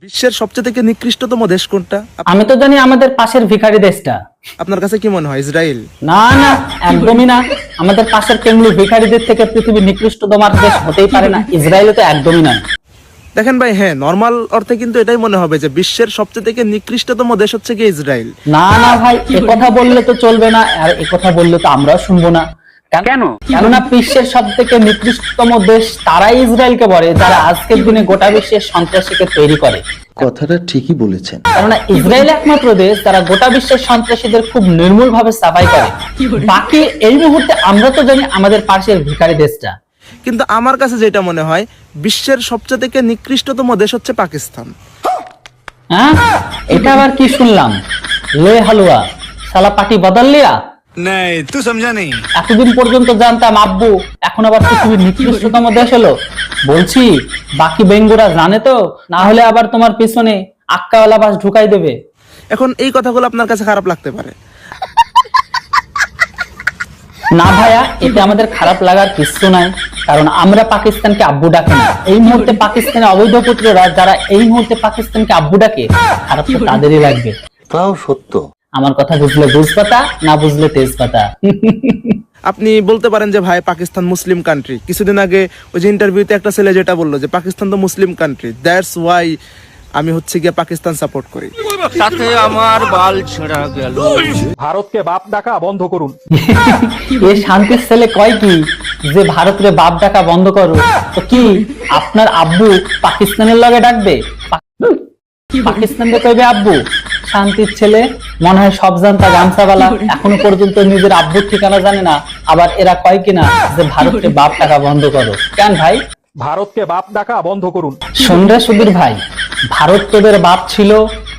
বিশ্বের সবচেয়ে থেকে নিকৃষ্টতম দেশ কোনটা? আমি তো জানি আমাদের পাশের ভিখারি দেশটা। আপনার কাছে কি মনে হয় ইসরায়েল? না না, একদমই না। আমাদের পাশের কেমনি ভিখারিদের থেকে পৃথিবীর নিকৃষ্টতম আর দেশ হতেই পারে না। ইসরায়েল তো একদমই না। দেখেন ভাই, হ্যাঁ নরমাল অর্থে কিন্তু এটাই মনে হবে যে বিশ্বের সবচেয়ে থেকে নিকৃষ্টতম দেশ হচ্ছে কি ইসরায়েল। না না ভাই, এ কথা বললে তো চলবে না, আর এ কথা বললে তো আমরাও শুনবো না। কেন? কেননা বিশ্বের সব থেকে নিকৃষ্টতম দেশ তারাই ইসরায়েলকে বলে যারা আজকের দিনে গোটা বিশ্বের সন্ত্রাসীকে তৈরি করে। কথাটা ঠিকই বলেছেন। কেননা ইসরায়েল একমাত্র দেশ যারা গোটা বিশ্বের সন্ত্রাসীদের খুব নির্মূল ভাবে সাফাই করে। বাকি এই মুহূর্তে আমরা তো জানি আমাদের পাশের ভিখারি দেশটা। কিন্তু আমার কাছে যেটা মনে হয় বিশ্বের সবচেয়ে থেকে নিকৃষ্টতম দেশ হচ্ছে পাকিস্তান। হ্যাঁ, এটা আবার কি শুনলাম? লে হালুয়া সালা পাটি বদল লিয়া। नहीं तू समझा नहीं। এতদিন পর্যন্ত জানতাম আব্বু, এখন আবার পৃথিবীর নিকৃষ্টতম দেশ হলো। বলছি বাকি বেঙ্গুরা জানে তো, না হলে আবার তোমার পিছনে আক্কাওয়ালা বাস ঢুকাই দেবে। এখন এই কথাগুলো আপনার কাছে খারাপ লাগতে পারে। না ভাইয়া, এতে আমাদের খারাপ লাগার কিছু নাই, কারণ আমরা পাকিস্তানকে আব্বু ডাকি না। এই মুহূর্তে পাকিস্তানের অবৈধ পুত্ররা যারা এই মুহূর্তে পাকিস্তানকে আব্বু ডাকে, খারাপ তো তাদেরই লাগবে। তাও সত্য। আমার কথা বুঝলে বুঝপাতা, না বুঝলে তেজপাতা। আপনি বলতে পারেন যে ভাই পাকিস্তান মুসলিম কান্ট্রি। কিছুদিন আগে ওই যে ইন্টারভিউতে একটা ছেলে যেটা বললো যে পাকিস্তান তো মুসলিম কান্ট্রি, দ্যাটস ওয়াই আমি হচ্ছে গিয়ে পাকিস্তান সাপোর্ট করি। সাথে আমার বাল ছেঁড়া গেল। ভারতকে বাপ ডাকা বন্ধ করুন। এ শান্তির ছেলে কয় কি যে ভারতের বাপ ডাকা বন্ধ করো? তো কি আপনার আব্বু পাকিস্তানের লগে ডাকবে? পাকিস্তানকে কইবে আব্বু? শান্তির ছেলে মনে হয় সব জানতা গামছাওয়ালা, এখনো পর্যন্ত নিজের আব্বুর ঠিকানা জানে না। আবার এরা কয় কিনা যে ভারতকে বাপ ডাকা বন্ধ করো। কেন ভাই? ভারতকে বাপ ডাকা বন্ধ করুন। শোনরে সুধীর ভাই, ভারত তোদের বাপ ছিল,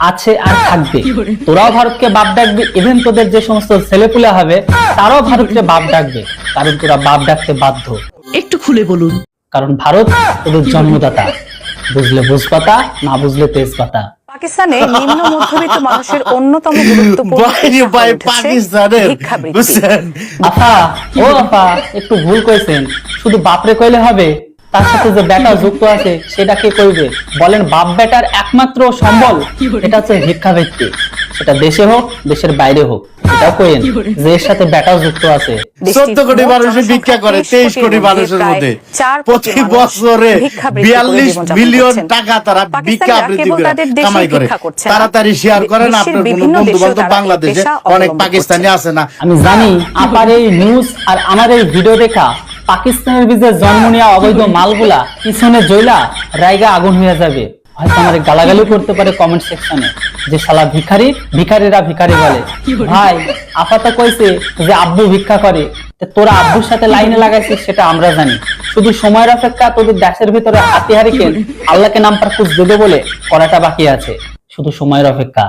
আছে আর থাকবে। তোরাও ভারতকে বাপ ডাকবি, ইভেন তোদের যে সমস্ত ছেলেপুলে হবে তারাও ভারতকে বাপ ডাকবে, কারণ তোরা বাপ ডাকতে বাধ্য। একটু খুলে বলুন। কারণ ভারত তোদের জন্মদাতা। বুঝলে বুঝপাতা, না বুঝলে তেজপাতা। পাকিস্তানে নিম্ন মধ্যবিত্ত মানুষের অন্যতম গুরুত্বপূর্ণ আফা, ও আফা, একটু ভুল কইছেন। শুধু বাপরে কইলে হবে? তার সাথে যে বেটা যুক্ত আছে সেটা কে কইবে? বলেন বাপ বেটার একমাত্র সম্বল এটা হচ্ছে ভিক্ষাবৃত্তি। সেটা দেশে হোক দেশের বাইরে হোক, এটাও কইেন যে এর সাথে বেটাও যুক্ত আছে। 14 কোটি মানুষের ভিক্ষা করে, 23 কোটি মানুষের মধ্যে প্রতি বছরে 42 বিলিয়ন টাকা তারা ভিক্ষা আবৃত্তি করে কামাই করে। তাড়াতাড়ি শেয়ার করেন, আপনার কোনো বন্ধু বান্ধব বাংলাদেশে অনেক পাকিস্তানি আছে না? আমি জানি আপনার এই নিউজ আর আমার এই ভিডিও দেখা পাকিস্তানের বীজে জন্ম নেওয়া অবৈধ মালগুলা পিছনে জয়লা রাইগা আগুন হয়ে যাবে। হয়তো আমার গালাগালি করতে পারে কমেন্ট সেকশনে যে শালা ভিখারি, ভিখারিরা ভিখারি বলে। ভাই আপাতত কইছে যে আব্বু ভিক্ষা করে, তোরা আব্বুর সাথে লাইনে লাগাইছিস সেটা আমরা জানি। শুধু সময়ের অপেক্ষা, তোদের দেশের ভিতরে হাতিয়ারি কেন আল্লাহকে নাম পার কুছ দেবে বলে করাটা বাকি আছে, শুধু সময়ের অপেক্ষা।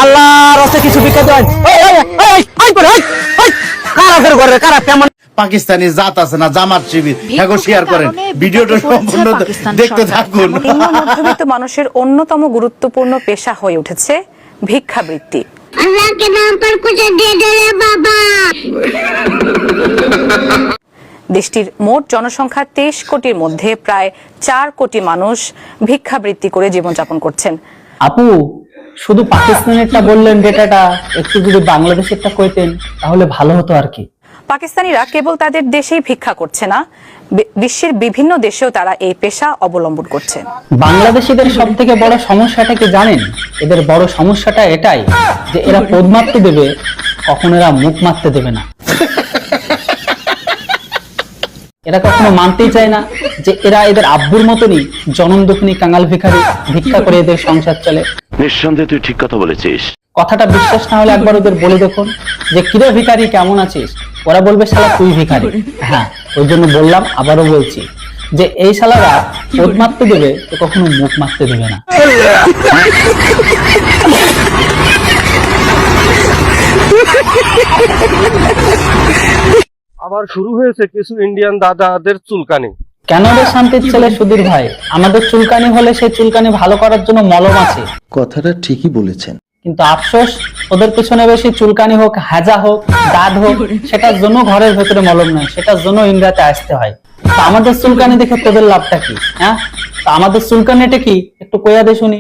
আল্লাহর রাস্তায় কিছু ভিক্ষা দেয়। পাকিস্তানি জাত আছে না, জামাত শিবির, এগো শেয়ার করেন ভিডিওটা সম্পূর্ণ দেখতে থাকুন। নিম্ন মধ্যবিত্ত মানুষের অন্যতম গুরুত্বপূর্ণ পেশা হয়ে উঠেছে ভিক্ষাবৃত্তি। দেশটির মোট জনসংখ্যা 23 কোটির মধ্যে প্রায় 4 কোটি মানুষ ভিক্ষাবৃত্তি করে জীবনযাপন করছেন। আপু, শুধু পাকিস্তানেরটা বললেন ডেটাটা, একটু যদি বাংলাদেশেরটা কইতেন তাহলে ভালো হতো আর কি। পাকিস্তানিরা কেবল তাদের দেশেই ভিক্ষা করছে না, বিশ্বের বিভিন্ন দেশেও তারা এই পেশা অবলম্বন করছে। বাংলাদেশিদের সব থেকে বড় সমস্যাটা কি জানেন? এদের বড় সমস্যাটা এটাই যে এরা পদ মারতে দেবে, কখনো এরা মুখ মারতে দেবে না। এরা কখনো মানতেই চায় না যে এরা এদের আব্বুর মতনই জনম দুঃখিনী কাঙাল ভিখারি, ভিক্ষা করে এদের সংসার চলে। নিঃসন্দেহে তুই ঠিক কথা বলেছিস। কথাটা বিশ্বাস না হলে একবার ওদের বলে দেখুন যে কিরে ভিখারি কেমন আছিস, ওরা বলবে শালা তুই ভিখারি। হ্যাঁ, ওই জন্য বললাম, আবারও বলছি যে এই শালারা পদ মারতে দেবে তো কখনো মুখ মারতে দেবে না। আবার শুরু হয়েছে কিছু ইন্ডিয়ান দাদাদের চুলকানি। কেন রে শান্তির ছেলে সুধীর ভাই? আমাদের চুলকানি হলে সেই চুলকানি ভালো করার জন্য মলম আছে। কথাটা ঠিকই বলেছেন। কিন্তু আফসোস, ওদের পেছনে বেশি চুলকানি হোক, হাজা হোক, দাঁত হোক, সেটার জন্য ঘরের ভেতরে মলম নয়, সেটার জন্য ইন্ডিয়াতে আসতে হয়। আমাদের চুলকানি দেখে তোদের লাভটা কি? হ্যাঁ, তা আমাদের চুলকানি এটা কি একটু কইয়া দে শুনি।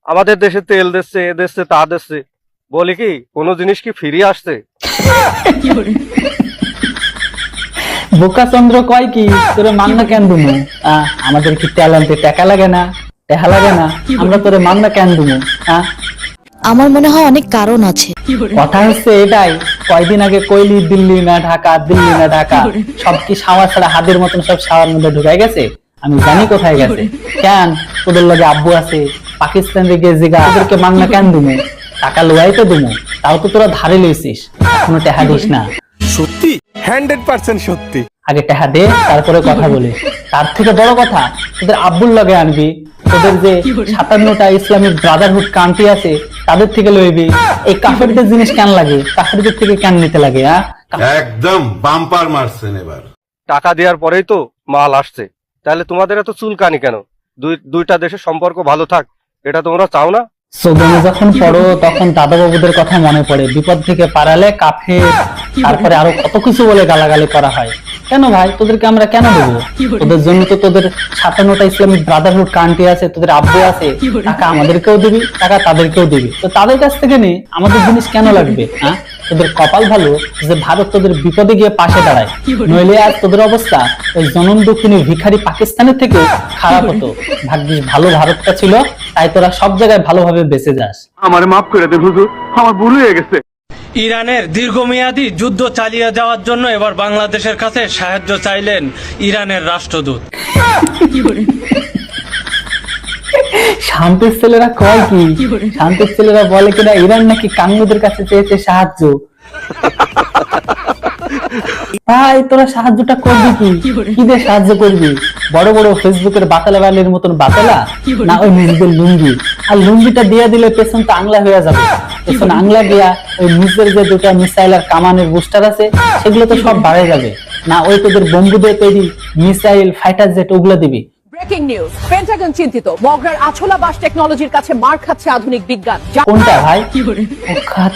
আমাদের দেশে তেল দিচ্ছে, এ দিচ্ছে, তা দিচ্ছে, বলি কি কোনো জিনিস কি ফিরিয়ে আসছে? বোকা চন্দ্র কয় কি তোরে মান্না কেন দুমু? আমাদের কি ট্যালেন্টে টাকা লাগে না, টাকা লাগে না, আমরা তোরে মান্না কেন দুমু? আমার মনে হয় অনেক কারণ আছে। কথা হচ্ছে এটাই, কয়দিন আগে কইলি দিল্লি না ঢাকা, দিল্লি না ঢাকা, সব কি শাওয়া ছাড়া হাতের মতন সব শাওয়ার মধ্যে ঢুকাই গেছে? আমি জানি কোথায় গেছে। কেন তোদের লগে আব্বু আছে, পাকিস্তান রেগে জিগা, ওদেরকে মান্না কেন দুমু? টাকা লোয়াই তো দুমু, তাও তো তোরা ধারে লইছিস, এখনো টাকা দিস না। সত্যি 100% সত্যি। আগে টাকা দে, তারপরে কথা বলিস। তার থেকে বড় কথা, তোদের আব্বুর লগে আনবি, তোদের যে 57টা ইসলামিক ব্রাদারহুড কান্ট্রি আছে তাদের থেকে লইবি। এই কাফেরদের জিনিস কেন লাগে, কাফেরদের থেকে কেন নিতে লাগে? একদম বাম্পার মারছেন এবার। টাকা দেওয়ার পরেই তো মাল আসছে, তাহলে তোমাদের এত চুলকানি কেন? দুইটা দেশের সম্পর্ক ভালো থাক, এটা তোমরা চাও না? সোদনে যখন পড়ো তখন দাদা বাবুদের কথা মনে পড়ে, বিপদ থেকে পারালে কাফের, তারপরে আরো কত কিছু বলে গালাগালি করা হয়। কেন ভাই, তোদেরকে আমরা কেন দেবো? তোদের জন্য তো তোদের 57টা ইসলামিক ব্রাদারহুড কান্ট্রি আছে, তোদের আব্বু আছে, টাকা আমাদেরকেও দিবি, টাকা তাদেরকেও দিবি, তো তাদের কাছ থেকে নে, আমাদের জিনিস কেন লাগবে? তোদের কপাল ভালো যে ভারত তোদের বিপদে গিয়ে পাশে দাঁড়ায়, নইলে আজ তোদের অবস্থা ওই জনম দক্ষিণী ভিখারি পাকিস্তানের থেকে খারাপ হতো। ভাগ্যিস ভালো ভারতটা ছিল, তাই তোরা সব জায়গায় ভালোভাবে বেঁচে যাস। আমারে মাফ করে দেন হুজুর, আমার ভুল হয়ে গেছে। ইরানের দীর্ঘমেয়াদী যুদ্ধ চালিয়ে যাওয়ার জন্য এবার বাংলাদেশের কাছে সাহায্য চাইলেন ইরানের রাষ্ট্রদূত। শান্তির ছেলেরা কয় কি? শান্তির ছেলেরা বলে কিনা ইরান নাকি কাঙ্গুদের কাছে চেয়েছে সাহায্য। ভাই তোরা সাহায্যটা করবি কি? কি দিয়ে সাহায্য করবি? বড় বড় ফেসবুকের বাতালা বালির মতন বাতালা, না ওই নিজেদের লুঙ্গি? আর লুঙ্গিটা দিয়ে দিলে পেছন তো আংলা হয়ে যাবে, পেছন আংলা গিয়া ওই নিজের যে দুটা মিসাইল আর কামানের বুস্টার আছে সেগুলো তো সব বাড়ে যাবে, না ওই তোদের বম্বু দিয়ে তৈরি মিসাইল ফাইটার জেট ওগুলো দিবি। ব্রেকিং নিউজ, পেন্টাগন চিন্তিত মগরার আছলা বাস টেকনোলজির কাছে মার খাচ্ছে আধুনিক বিজ্ঞান। কোনটা ভাই?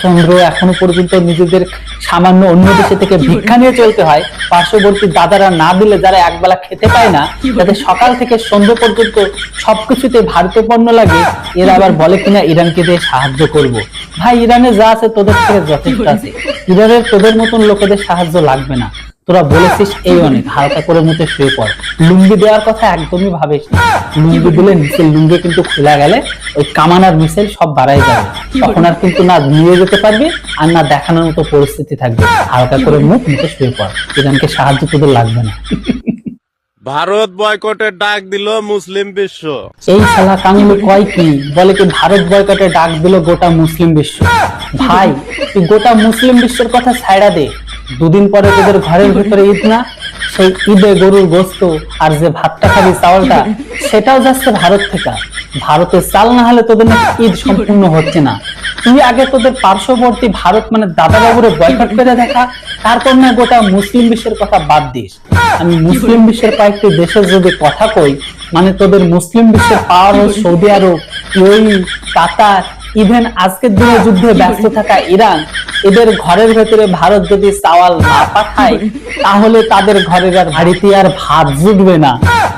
চন্দ্র এখনো পর্যন্ত নিজেদের সামান্য অন্য দেশে থেকে ভিক্ষা নিয়ে চলতে হয়, পার্শ্ববর্তী দাদারা না দিলে যারা একবেলা খেতে পায় না, যাদের সকাল থেকে সন্ধ্যা পর্যন্ত সবকিছুতে ভারতীয় পণ্য লাগে, এরা আবার বলে কিনা ইরানকে দিয়ে সাহায্য করব। ভাই ইরানে যা আছে তোদের থেকে যথেষ্ট আছে, ইরানের তোদের মতন লোকেদের সাহায্য লাগবে না। তোরা বলেছিস এই অনেক, হালকা করে মুতে শুয়ে পড়। লুঙ্গি দেওয়ার কথা একদমই ভাবিস না, লুঙ্গি দিলে নিচের লুঙ্গি কিন্তু খোলা গেলে ওই কামান আর মিসাইল সব বাড়াই যাবে, তখন আর কিন্তু না নিয়ে যেতে পারবি আর না দেখানোর মতো পরিস্থিতি থাকবে। হালকা করে মুখ মুতে শুয়ে পড়, ইরানকে সাহায্য তোদের লাগবে না। ভারত বয়কটের ডাক দিল মুসলিম বিশ্ব। এই শালা কাঙ্গুলি কয় কি? বলে কি ভারত বয়কটের ডাক দিল গোটা মুসলিম বিশ্ব। ভাই তুই গোটা মুসলিম বিশ্বের কথা ছাইড়া দে, দুদিন পরে তোদের ঘরের ভেতরে ঈদ না, সেই ঈদে গরুর গোস্ত আর যে ভাতটা খাবি চাউলটা, সেটাও যাচ্ছে ভারত থেকে। ভারতের চাল না হলে তোদের নাকি ঈদ সম্পূর্ণ হচ্ছে না। তুই আগে তোদের পার্শ্ববর্তী ভারত মানে দাদা বাবুরে বয়কট করে দেখা, তারপর না গোটা মুসলিম বিশ্বের কথা বাদ দিস। আমি মুসলিম বিশ্বের কয়েকটি দেশের যদি কথা কই, মানে তোদের মুসলিম বিশ্বের পাওয়ার সৌদি আরব, ইউএই, কাতার, ইভেন আজকের দিনে যুদ্ধে ব্যস্ত থাকা ইরান, এদের ঘরের ভেতরে ভারত যদি চাওয়াল না পাঠায় তাহলে তাদের ঘরের আর হাড়িতে আর ভাত জুটবে না।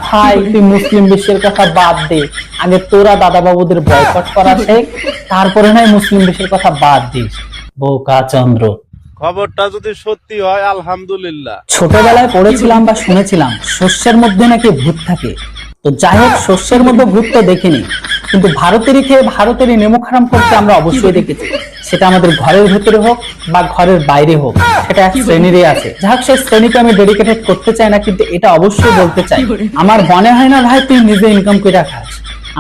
ভাই তুই মুসলিম বিশ্বের কথা বাদ দে, আগে তোরা দাদা বাবুদের বয়কট করা শেখ, তারপরে নয় মুসলিম বিশ্বের কথা বাদ দিস। বোকা চন্দ্র। খবরটা যদি সত্যি হয় আলহামদুলিল্লাহ। ছোটবেলায় পড়েছিলাম বা শুনেছিলাম শস্যের মধ্যে নাকি ভূত থাকে, তো যাই হোক শস্যের মধ্যে ভূত তো দেখিনি, কিন্তু ভারতেরই খেয়ে ভারতেরই নেমুখ হারাম করতে আমরা অবশ্যই দেখেছি। সেটা আমাদের ঘরের ভেতরে হোক বা ঘরের বাইরে হোক, সেটা এক শ্রেণীরই আছে। যাই হোক সেই শ্রেণীকে আমি ডেডিকেটেড করতে চাই না, কিন্তু এটা অবশ্যই বলতে চাই, আমার মনে হয় না ভাই তুই নিজে ইনকাম করে খাস।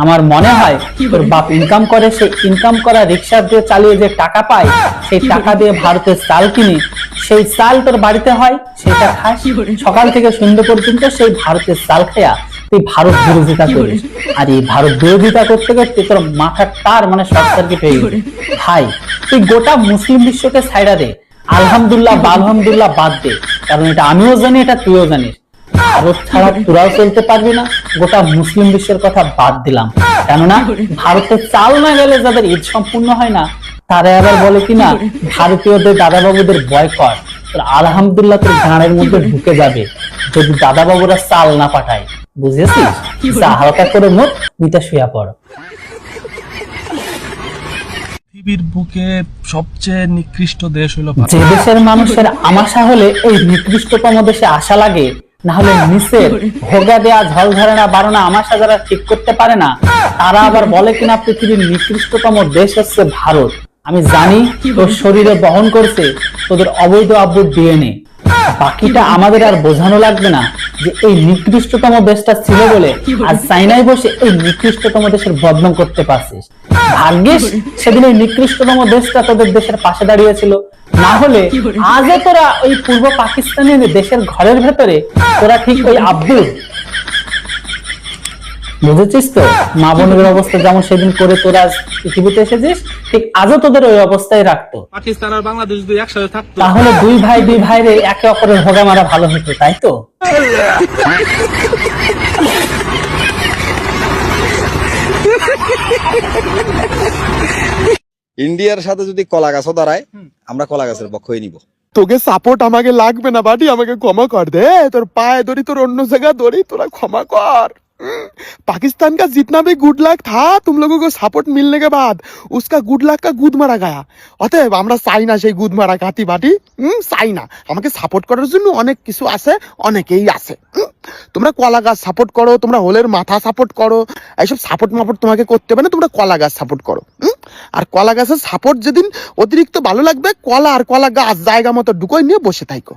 আমার মনে হয় তোর বাপ ইনকাম করে, সেই ইনকাম করা রিক্সা দিয়ে চালিয়ে যে টাকা পায়, সেই টাকা দিয়ে ভারতের চাল কিনে সেই চাল তোর বাড়িতে হয়, সেটা খাস। সকাল থেকে সন্ধ্যা পর্যন্ত সেই ভারতের চাল খেয়া তুই ভারত বিরোধিতা করিস, আর এই ভারত বিরোধিতা করতে করতে তোর মাথার তার মানে শর্ট সার্কিট হয়ে গেছে। ভাই তুই গোটা মুসলিম বিশ্বকে ছাইড়া দে, আলহামদুলিল্লাহ আলহামদুলিল্লাহ বাদ দে, কারণ এটা আমিও জানি, এটা তুইও জানিস, ভারত ছাড়া তোরাও চলতে পারবি না। গোটা মুসলিম বিশ্বের কথা বাদ দিলাম, কেননা ভারতে চাল না গেলে যাদের ঈদ সম্পূর্ণ হয় না, তারা আবার বলে কিনা ভারতীয়দের দাদা বাবুদের বয়কট। তোর আলহামদুলিল্লাহ তোর গানের মধ্যে ঢুকে যাবে যদি দাদা বাবুরা চাল না পাঠায়। বুঝেছিস? যা হালকা করে মুখ নিতে শুয়ে পড়। পৃথিবীর বুকে সবচেয়ে নিকৃষ্ট দেশ হলো যে দেশের মানুষের আমাশা হলে এই নিকৃষ্টতম দেশে আশা লাগে, না হলে নিচের ভোগা দেয়া ঝল ঝাড়া বাড়ানো আমাশা যারা ঠিক করতে পারে না, তারা আবার বলে কিনা পৃথিবীর নিকৃষ্টতম দেশ হচ্ছে ভারত। আমি জানি তোর শরীরে বহন করছে তোদের অবৈধ আব্বুর ডিএনএ। বাকিটা আমাদের আর বোঝানো লাগবে না যে এই নিকৃষ্টতম দেশটা ছিল বলে আজ চাইনায় বসে এই নিকৃষ্টতম দেশের বদনাম করতে পারছিস। ভাগ্যিস সেদিন এই নিকৃষ্টতম দেশটা তোদের দেশের পাশে দাঁড়িয়েছিল, না হলে আজও তোরা ওই পূর্ব পাকিস্তানের দেশের ঘরের ভেতরে তোরা ঠিক ওই আব্দুল, বুঝেছিস তো? মা বোনের অবস্থা যেমন সেদিন করে তোরা আজ পৃথিবীতে এসেছিস, ঠিক আজও তোদের ওই অবস্থায় রাখতো। পাকিস্তান আর বাংলাদেশ যদি একসাথে থাকতো তাহলে দুই ভাইরে একে অপরের ভোগা মারা ভালো হতো, তাই তো? ইন্ডিয়ার সাথে যদি কলা গাছও দাঁড়ায়, আমরা কলা গাছের পক্ষই নিব। তোকে সাপোর্ট আমাকে লাগবে না বাড়ি, আমাকে ক্ষমা কর দে। তোর পায়ে ধরি, তোর অন্য জায়গা ধরি, তোরা ক্ষমা কর। पाकिस्तान का जितना भी गुड लक था तुम लोगों को सपोर्ट मिलने के बाद उसका गुड लक का गुद मारा गया। অতএব আমরা চাই না সেই গুদ মারা গাতি বাটি, চাই না। আমাকে সাপোর্ট করার জন্য অনেক কিছু আছে, অনেকেই আছে। তোমরা কলা গাছ সাপোর্ট করো, তোমরা হোলের মাথা সাপোর্ট করো, এইসব সাপোর্ট মাপোর্ট তোমাকে করতে হবে না। তোমরা কলা গাছ সাপোর্ট করো। আর কলা গাছের সাপোর্ট যেদিন অতিরিক্ত ভালো লাগবে, কলা আর কলা গাছ জায়গা মতো ঢুকোয় নিয়ে বসে থাকো।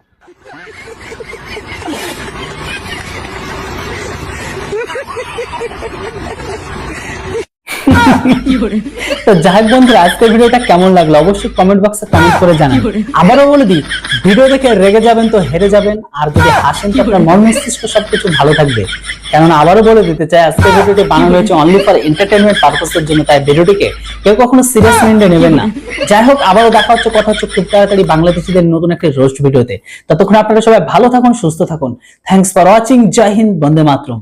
তো যাই হোক বন্ধুরা, আজকের ভিডিওটা কেমন লাগলো অবশ্যই কমেন্ট বক্সে কমেন্ট করে জানান। আবারও বলে দিই, ভিডিও দেখে রেগে যাবেন তো হেরে যাবেন, আর যদি হাসেন তো আপনার মন মস্তিষ্ক সবকিছু ভালো থাকবে। কেননা আবারও বলে দিতে চাই, আজকের ভিডিওটি বানানো হয়েছে অনলি ফর এন্টারটেইনমেন্ট পারপাসের জন্য, তাই ভিডিওটিকে কেউ কখনো সিরিয়াস মাইন্ডে নেবেন না। যাই হোক, আবারও দেখা হচ্ছে, কথা হচ্ছে খুব তাড়াতাড়ি বাংলাদেশিদের নতুন একটা রোস্ট ভিডিওতে। ততক্ষণ আপনারা সবাই ভালো থাকুন, সুস্থ থাকুন। Thanks for watching. Jai Hind, Vande Mataram.